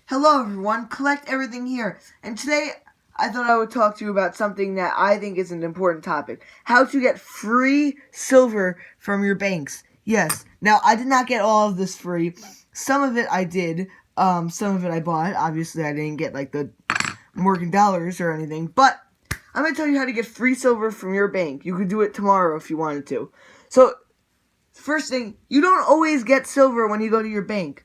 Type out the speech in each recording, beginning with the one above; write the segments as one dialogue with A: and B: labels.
A: Hello everyone, Collect Everything here, and today I thought I would talk to you about something that I think is an important topic. How to get free silver from your banks. Yes, now I did not get all of this free. Some of it I did, some of it I bought. Obviously I didn't get like the Morgan dollars or anything, but I'm going to tell you how to get free silver from your bank. You could do it tomorrow if you wanted to. So, first thing, you don't always get silver when you go to your bank.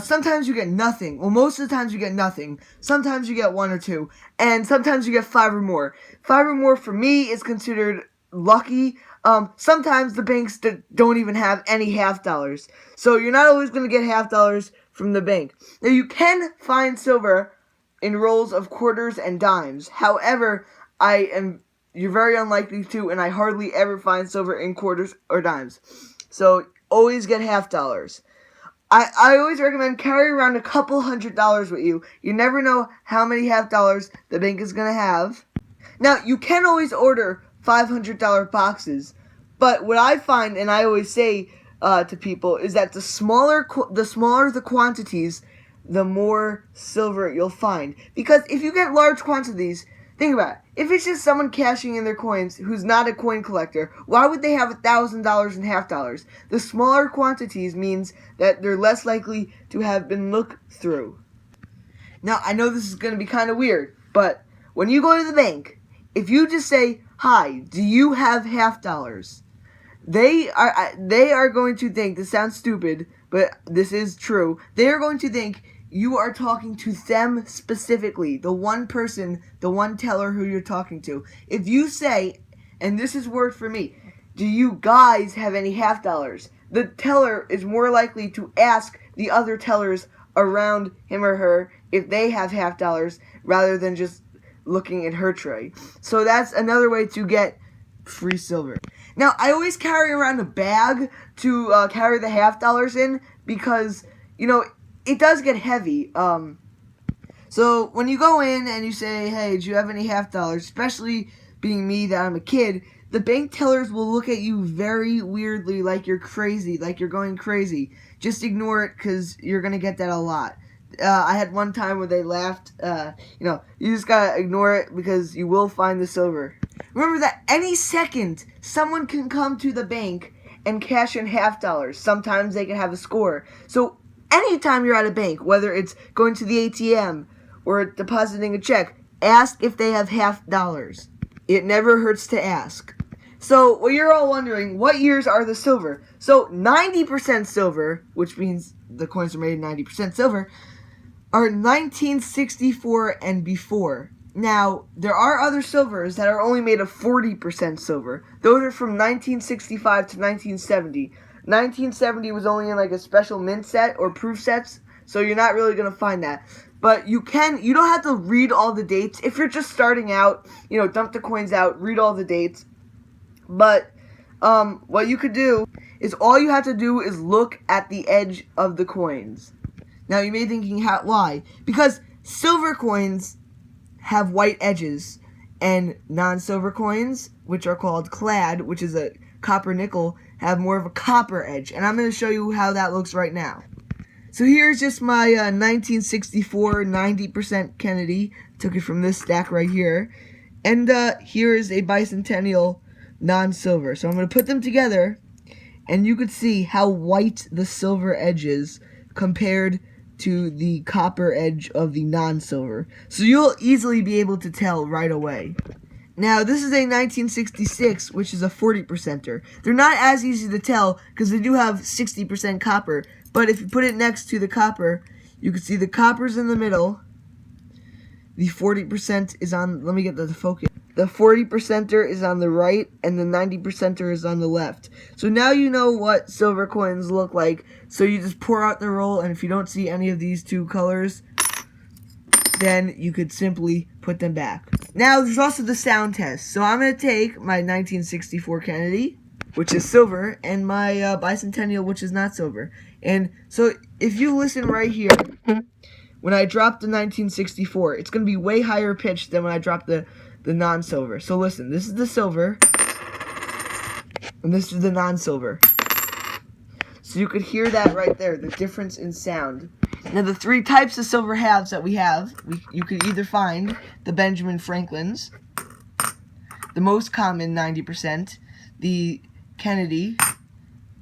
A: Sometimes you get nothing. Well, most of the times you get nothing. Sometimes you get one or two. And sometimes you get 5 or more. 5 or more for me is considered lucky. Sometimes the banks don't even have any half dollars. So you're not always going to get half dollars from the bank. Now you find silver in rolls of quarters and dimes. However, you're very unlikely to, and I hardly ever find silver in quarters or dimes. So always get half dollars. I always recommend carry around a couple $100 with you. You never know how many half dollars the bank is going to have. Now, you can always order $500 boxes, but what I find, and I always say to people, is that the smaller the quantities, the more silver you'll find. Because if you get large quantities, think about it. If it's just someone cashing in their coins who's not a coin collector, why would they have $1,000 in half dollars? The smaller quantities means that they're less likely to have been looked through. Now, I know this is going to be kind of weird, but when you go to the bank, if you just say, "Hi, do you have half dollars?" They are going to think, this sounds stupid, but this is true. They are going to think you are talking to them specifically, the one person, the one teller who you're talking to. If you say, and this is word for me, "Do you guys have any half dollars?" the teller is more likely to ask the other tellers around him or her if they have half dollars rather than just looking at her tray. So that's another way to get free silver. Now, I always carry around a bag to carry the half dollars in because, it does get heavy. So when you go in and you say, "Hey, do you have any half dollars?" especially being me that I'm a kid, the bank tellers will look at you very weirdly, like you're crazy, like you're going crazy. Just ignore it because you're going to get that a lot. I had one time where they laughed. You just got to ignore it because you will find the silver. Remember that any second, someone can come to the bank and cash in half dollars. Sometimes they can have a score. So anytime you're at a bank, whether it's going to the ATM or depositing a check, ask if they have half dollars. It never hurts to ask. So, well, you're all wondering, what years are the silver? So, 90% silver, which means the coins are made of 90% silver, are 1964 and before. Now, there are other silvers that are only made of 40% silver. Those are from 1965 to 1970. 1970 was only in like a special mint set or proof sets, so you're not really going to find that. But you don't have to read all the dates. If you're just starting out, dump the coins out, read all the dates. But what you could do is all you have to do is look at the edge of the coins. Now you may be thinking, why? Because silver coins have white edges, and non-silver coins, which are called clad, which is a copper nickel, have more of a copper edge. And I'm going to show you how that looks right now. So here's just my 1964 90% Kennedy. Took it from this stack right here. And here is a bicentennial non-silver. So I'm going to put them together, and you could see how white the silver edge is compared to the copper edge of the non-silver. So you'll easily be able to tell right away. Now, this is a 1966, which is a 40%er. They're not as easy to tell because they do have 60% copper. But if you put it next to the copper, you can see the copper's in the middle. The 40% is on, let me get the focus. The 40%er is on the right, and the 90%er is on the left. So now you know what silver coins look like. So you just pour out the roll, and if you don't see any of these two colors, then you could simply put them back. Now, there's also the sound test. So I'm going to take my 1964 Kennedy, which is silver, and my bicentennial, which is not silver. And so if you listen right here, when I drop the 1964, it's going to be way higher pitched than when I drop the non-silver. So listen, this is the silver, and this is the non-silver. So you could hear that right there, the difference in sound. Now, the 3 types of silver halves that we have, you could either find the Benjamin Franklins, the most common 90%, the Kennedy,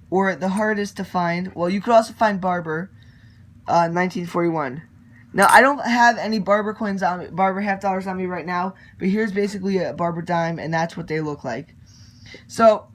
A: or the hardest to find. Well, you could also find Barber, 1941. Now, I don't have any Barber coins on me, Barber half dollars on me right now, but here's basically a Barber dime, and that's what they look like. So,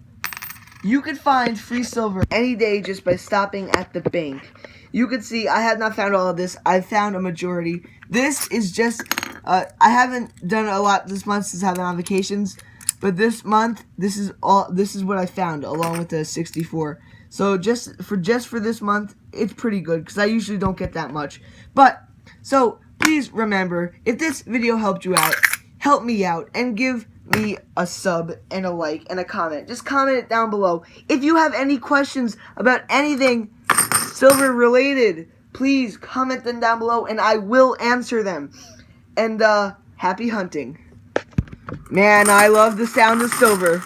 A: you could find free silver any day just by stopping at the bank. You can see I have not found all of this. I've found a majority. This is just, I haven't done a lot this month since I've been on vacations, but this month, this is what I found along with the 64. So just for this month, it's pretty good because I usually don't get that much. But, so please remember, if this video helped you out, help me out and give me a sub and a like and a comment. Just comment it down below. If you have any questions about anything silver related, please comment them down below and I will answer them. And happy hunting. Man, I love the sound of silver.